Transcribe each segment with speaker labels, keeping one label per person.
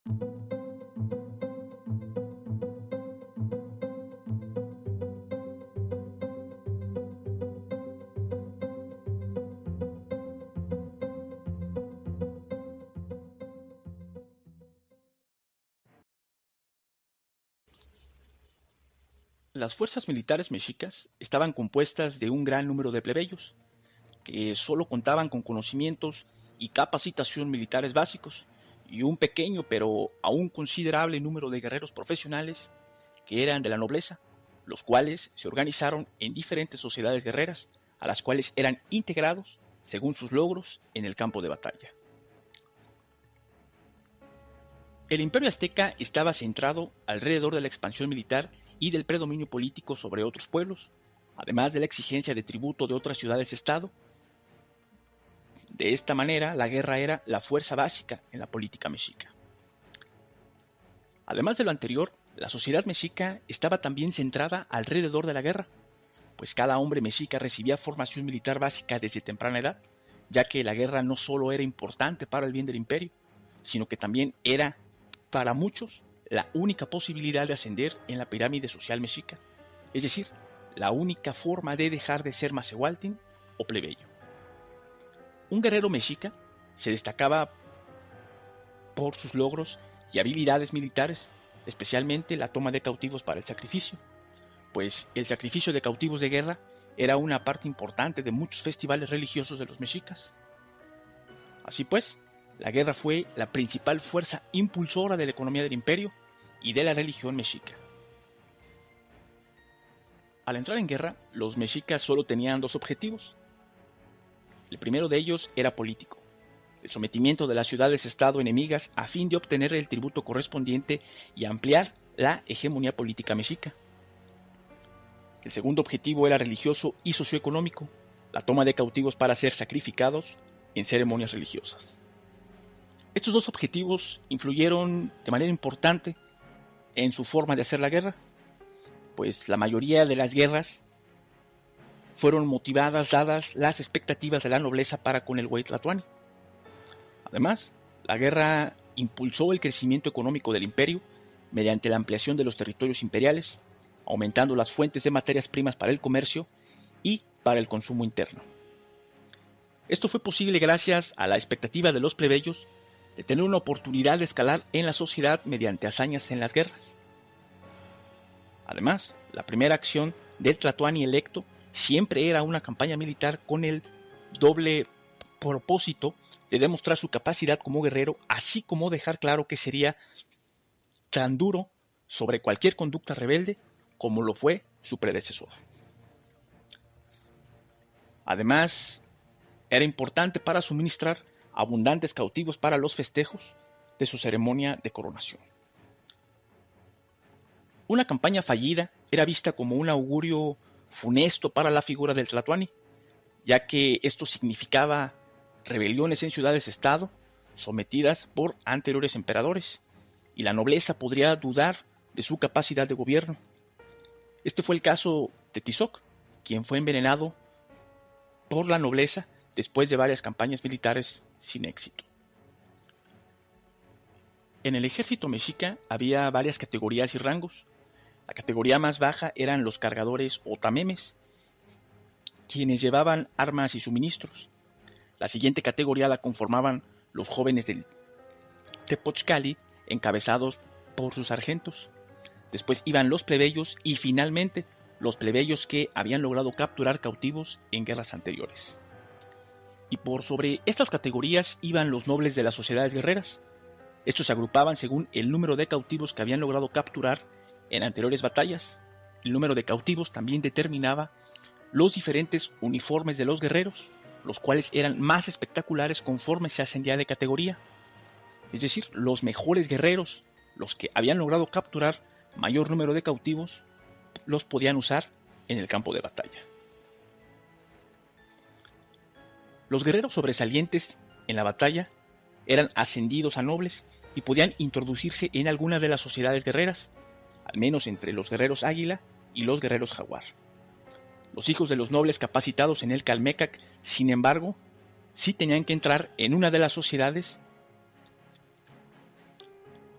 Speaker 1: Las fuerzas militares mexicas estaban compuestas de un gran número de plebeyos, que solo contaban con conocimientos y capacitación militares básicos, y un pequeño pero aún considerable número de guerreros profesionales que eran de la nobleza, los cuales se organizaron en diferentes sociedades guerreras, a las cuales eran integrados según sus logros en el campo de batalla. El imperio azteca estaba centrado alrededor de la expansión militar y del predominio político sobre otros pueblos, además de la exigencia de tributo de otras ciudades-estado. De esta manera, la guerra era la fuerza básica en la política mexica. Además de lo anterior, la sociedad mexica estaba también centrada alrededor de la guerra, pues cada hombre mexica recibía formación militar básica desde temprana edad, ya que la guerra no solo era importante para el bien del imperio, sino que también era, para muchos, la única posibilidad de ascender en la pirámide social mexica, es decir, la única forma de dejar de ser macehualtin o plebeyo. Un guerrero mexica se destacaba por sus logros y habilidades militares, especialmente la toma de cautivos para el sacrificio, pues el sacrificio de cautivos de guerra era una parte importante de muchos festivales religiosos de los mexicas. Así pues, la guerra fue la principal fuerza impulsora de la economía del imperio y de la religión mexica. Al entrar en guerra, los mexicas solo tenían dos objetivos. El primero de ellos era político, el sometimiento de las ciudades-estado enemigas a fin de obtener el tributo correspondiente y ampliar la hegemonía política mexica. El segundo objetivo era religioso y socioeconómico, la toma de cautivos para ser sacrificados en ceremonias religiosas. Estos dos objetivos influyeron de manera importante en su forma de hacer la guerra, pues la mayoría de las guerras fueron motivadas dadas las expectativas de la nobleza para con el güey tlatoani. Además, la guerra impulsó el crecimiento económico del imperio mediante la ampliación de los territorios imperiales, aumentando las fuentes de materias primas para el comercio y para el consumo interno. Esto fue posible gracias a la expectativa de los plebeyos de tener una oportunidad de escalar en la sociedad mediante hazañas en las guerras. Además, la primera acción del tlatoani electo siempre era una campaña militar con el doble propósito de demostrar su capacidad como guerrero, así como dejar claro que sería tan duro sobre cualquier conducta rebelde como lo fue su predecesor. Además, era importante para suministrar abundantes cautivos para los festejos de su ceremonia de coronación. Una campaña fallida era vista como un augurio funesto para la figura del tlatoani, ya que esto significaba rebeliones en ciudades-estado sometidas por anteriores emperadores, y la nobleza podría dudar de su capacidad de gobierno. Este fue el caso de Tizoc, quien fue envenenado por la nobleza después de varias campañas militares sin éxito. En el ejército mexica había varias categorías y rangos. La categoría más baja eran los cargadores o tamemes, quienes llevaban armas y suministros. La siguiente categoría la conformaban los jóvenes del Tepochcali, encabezados por sus sargentos. Después iban los plebeyos y finalmente los plebeyos que habían logrado capturar cautivos en guerras anteriores. Y por sobre estas categorías iban los nobles de las sociedades guerreras. Estos se agrupaban según el número de cautivos que habían logrado capturar en anteriores batallas. El número de cautivos también determinaba los diferentes uniformes de los guerreros, los cuales eran más espectaculares conforme se ascendía de categoría. Es decir, los mejores guerreros, los que habían logrado capturar mayor número de cautivos, los podían usar en el campo de batalla. Los guerreros sobresalientes en la batalla eran ascendidos a nobles y podían introducirse en alguna de las sociedades guerreras, al menos entre los guerreros águila y los guerreros jaguar. Los hijos de los nobles capacitados en el Calmecac, sin embargo, sí tenían que entrar en una de las sociedades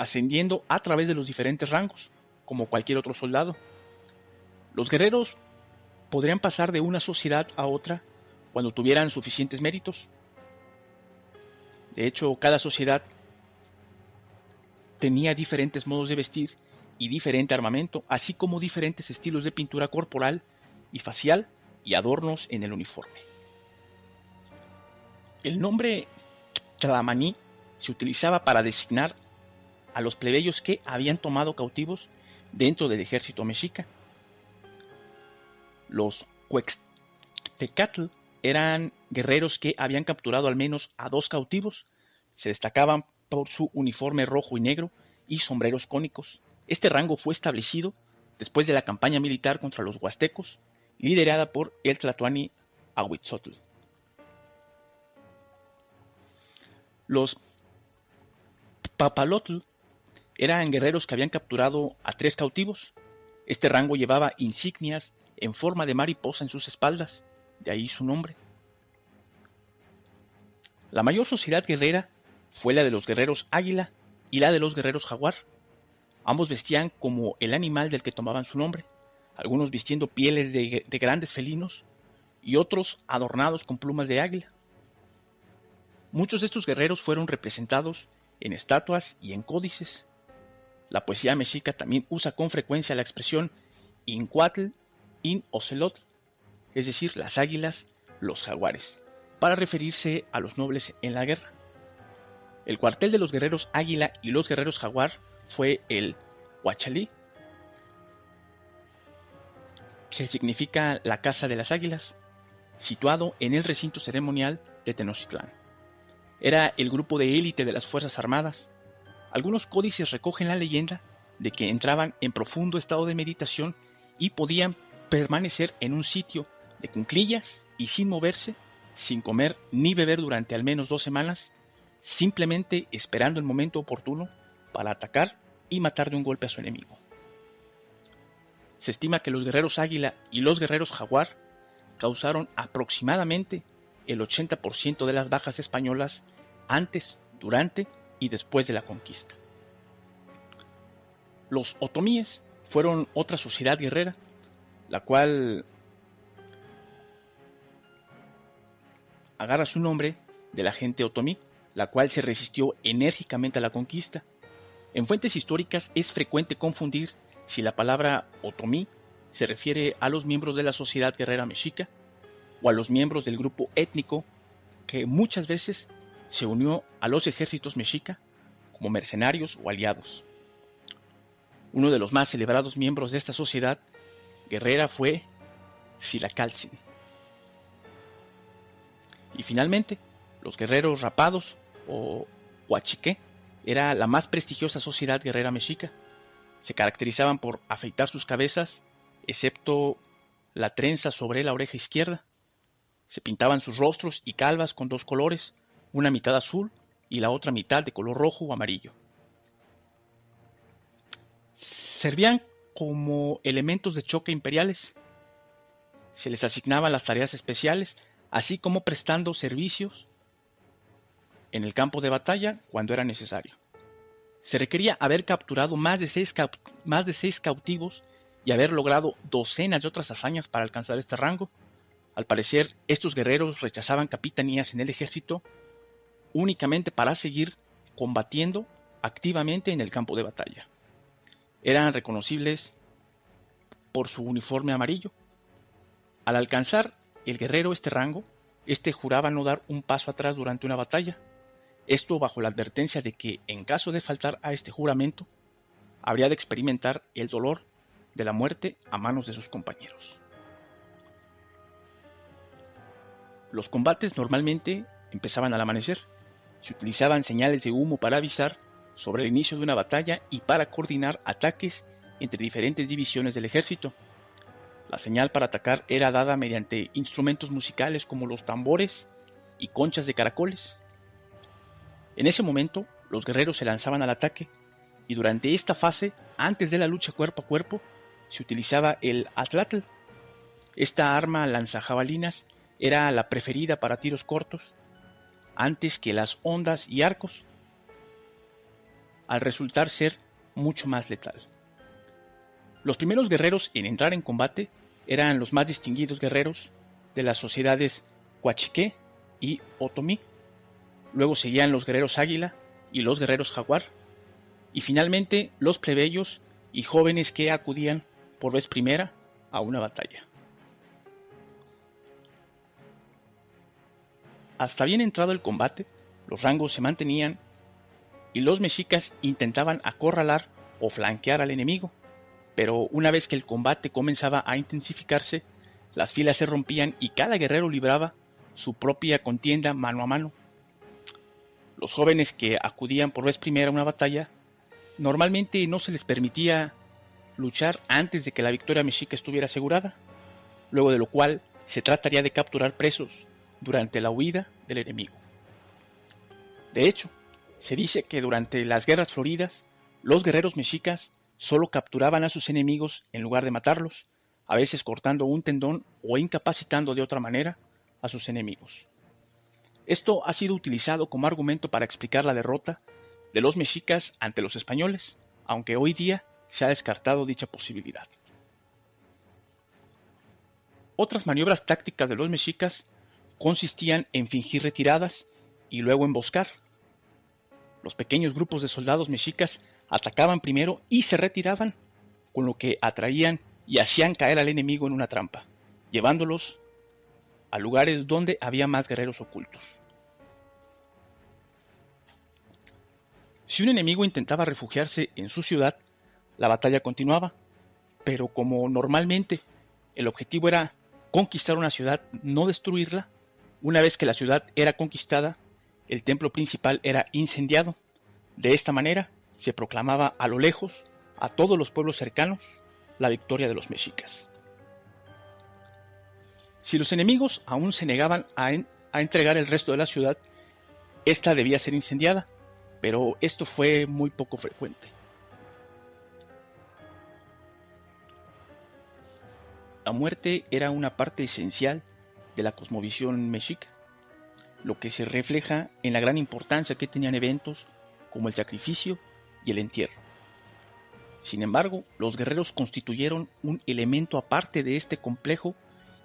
Speaker 1: ascendiendo a través de los diferentes rangos, como cualquier otro soldado. Los guerreros podrían pasar de una sociedad a otra cuando tuvieran suficientes méritos. De hecho, cada sociedad tenía diferentes modos de vestir y diferente armamento, así como diferentes estilos de pintura corporal y facial y adornos en el uniforme. El nombre Tlamaní se utilizaba para designar a los plebeyos que habían tomado cautivos dentro del ejército mexica. Los Huextecatl eran guerreros que habían capturado al menos a 2 cautivos. Se destacaban por su uniforme rojo y negro y sombreros cónicos. Este rango fue establecido después de la campaña militar contra los huastecos, liderada por el tlatoani Ahuitzotl. Los Papalotl eran guerreros que habían capturado a 3 cautivos. Este rango llevaba insignias en forma de mariposa en sus espaldas, de ahí su nombre. La mayor sociedad guerrera fue la de los guerreros águila y la de los guerreros jaguar. Ambos vestían como el animal del que tomaban su nombre, algunos vistiendo pieles de grandes felinos y otros adornados con plumas de águila. Muchos de estos guerreros fueron representados en estatuas y en códices. La poesía mexica también usa con frecuencia la expresión Incuatl, In Ocelotl, es decir, las águilas, los jaguares, para referirse a los nobles en la guerra. El cuartel de los guerreros águila y los guerreros jaguar fue el Huachalí, que significa la casa de las águilas, situado en el recinto ceremonial de Tenochtitlán. Era el grupo de élite de las Fuerzas Armadas. Algunos códices recogen la leyenda de que entraban en profundo estado de meditación y podían permanecer en un sitio de cuclillas y sin moverse, sin comer ni beber durante al menos 2 semanas, simplemente esperando el momento oportuno para atacar y matar de un golpe a su enemigo. Se estima que los guerreros águila y los guerreros jaguar causaron aproximadamente el 80% de las bajas españolas antes, durante y después de la conquista. Los otomíes fueron otra sociedad guerrera, la cual agarra su nombre de la gente otomí, la cual se resistió enérgicamente a la conquista. En fuentes históricas es frecuente confundir si la palabra otomí se refiere a los miembros de la sociedad guerrera mexica o a los miembros del grupo étnico que muchas veces se unió a los ejércitos mexica como mercenarios o aliados. Uno de los más celebrados miembros de esta sociedad guerrera fue Xilacaltzin. Y finalmente, los guerreros rapados o huachique era la más prestigiosa sociedad guerrera mexica. Se caracterizaban por afeitar sus cabezas, excepto la trenza sobre la oreja izquierda. Se pintaban sus rostros y calvas con 2 colores, una mitad azul y la otra mitad de color rojo o amarillo. Servían como elementos de choque imperiales. Se les asignaban las tareas especiales, así como prestando servicios en el campo de batalla cuando era necesario. Se requería haber capturado más de 6 cautivos y haber logrado docenas de otras hazañas para alcanzar este rango. Al parecer, estos guerreros rechazaban capitanías en el ejército únicamente para seguir combatiendo activamente en el campo de batalla. Eran reconocibles por su uniforme amarillo. Al alcanzar el guerrero este rango, juraba no dar un paso atrás durante una batalla. Esto bajo la advertencia de que, en caso de faltar a este juramento, habría de experimentar el dolor de la muerte a manos de sus compañeros. Los combates normalmente empezaban al amanecer. Se utilizaban señales de humo para avisar sobre el inicio de una batalla y para coordinar ataques entre diferentes divisiones del ejército. La señal para atacar era dada mediante instrumentos musicales como los tambores y conchas de caracoles. En ese momento, los guerreros se lanzaban al ataque y durante esta fase, antes de la lucha cuerpo a cuerpo, se utilizaba el atlatl. Esta arma lanzajabalinas era la preferida para tiros cortos, antes que las hondas y arcos. al resultar ser mucho más letal. Los primeros guerreros en entrar en combate eran los más distinguidos guerreros de las sociedades Huachique y Otomí. Luego seguían los guerreros águila y los guerreros jaguar, y finalmente los plebeyos y jóvenes que acudían por vez primera a una batalla. Hasta bien entrado el combate, los rangos se mantenían y los mexicas intentaban acorralar o flanquear al enemigo, pero una vez que el combate comenzaba a intensificarse, las filas se rompían y cada guerrero libraba su propia contienda mano a mano. Los jóvenes que acudían por vez primera a una batalla, normalmente no se les permitía luchar antes de que la victoria mexica estuviera asegurada, luego de lo cual se trataría de capturar presos durante la huida del enemigo. De hecho, se dice que durante las guerras floridas, los guerreros mexicas solo capturaban a sus enemigos en lugar de matarlos, a veces cortando un tendón o incapacitando de otra manera a sus enemigos. Esto ha sido utilizado como argumento para explicar la derrota de los mexicas ante los españoles, aunque hoy día se ha descartado dicha posibilidad. Otras maniobras tácticas de los mexicas consistían en fingir retiradas y luego emboscar. Los pequeños grupos de soldados mexicas atacaban primero y se retiraban, con lo que atraían y hacían caer al enemigo en una trampa, llevándolos a lugares donde había más guerreros ocultos. Si un enemigo intentaba refugiarse en su ciudad, la batalla continuaba, pero como normalmente el objetivo era conquistar una ciudad, no destruirla, una vez que la ciudad era conquistada, el templo principal era incendiado. De esta manera se proclamaba a lo lejos, a todos los pueblos cercanos, la victoria de los mexicas. Si los enemigos aún se negaban a entregar el resto de la ciudad, esta debía ser incendiada, pero esto fue muy poco frecuente. La muerte era una parte esencial de la cosmovisión mexica, lo que se refleja en la gran importancia que tenían eventos como el sacrificio y el entierro. Sin embargo, los guerreros constituyeron un elemento aparte de este complejo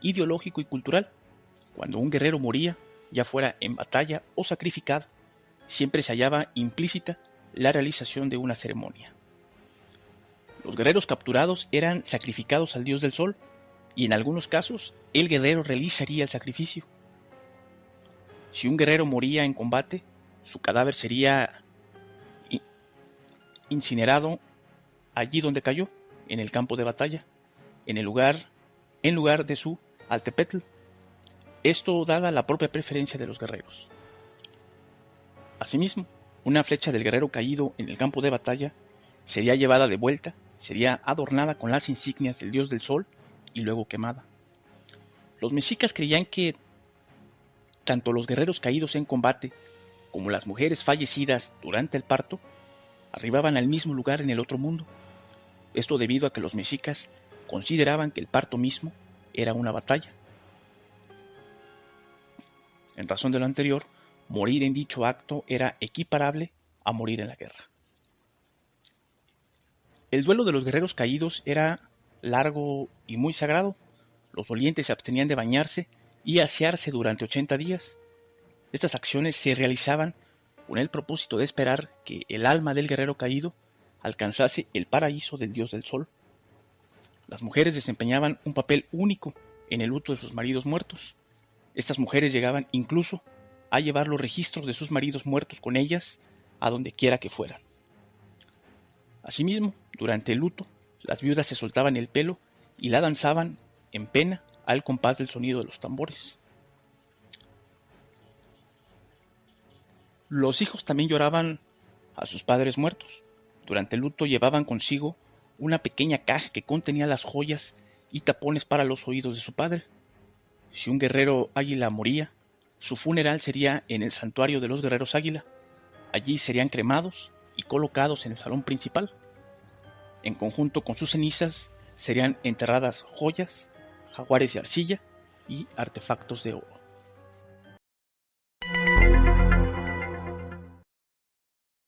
Speaker 1: ideológico y cultural. Cuando un guerrero moría, ya fuera en batalla o sacrificado, siempre se hallaba implícita la realización de una ceremonia. Los guerreros capturados eran sacrificados al dios del sol y en algunos casos el guerrero realizaría el sacrificio. Si un guerrero moría en combate, su cadáver sería incinerado allí donde cayó, en el campo de batalla, en lugar de su altepetl. Esto dada la propia preferencia de los guerreros. Asimismo, una flecha del guerrero caído en el campo de batalla sería llevada de vuelta, sería adornada con las insignias del dios del sol y luego quemada. Los mexicas creían que tanto los guerreros caídos en combate como las mujeres fallecidas durante el parto arribaban al mismo lugar en el otro mundo. Esto debido a que los mexicas consideraban que el parto mismo era una batalla. En razón de lo anterior, morir en dicho acto era equiparable a morir en la guerra. El duelo de los guerreros caídos era largo y muy sagrado. Los dolientes se abstenían de bañarse y asearse durante 80 días. Estas acciones se realizaban con el propósito de esperar que el alma del guerrero caído alcanzase el paraíso del dios del sol. Las mujeres desempeñaban un papel único en el luto de sus maridos muertos. Estas mujeres llegaban incluso a llevar los registros de sus maridos muertos con ellas a donde quiera que fueran. Asimismo, durante el luto, las viudas se soltaban el pelo y la danzaban en pena al compás del sonido de los tambores. Los hijos también lloraban a sus padres muertos. Durante el luto llevaban consigo una pequeña caja que contenía las joyas y tapones para los oídos de su padre. Si un guerrero águila moría, su funeral sería en el santuario de los guerreros águila. Allí serían cremados y colocados en el salón principal. En conjunto con sus cenizas serían enterradas joyas, jaguares de arcilla y artefactos de oro.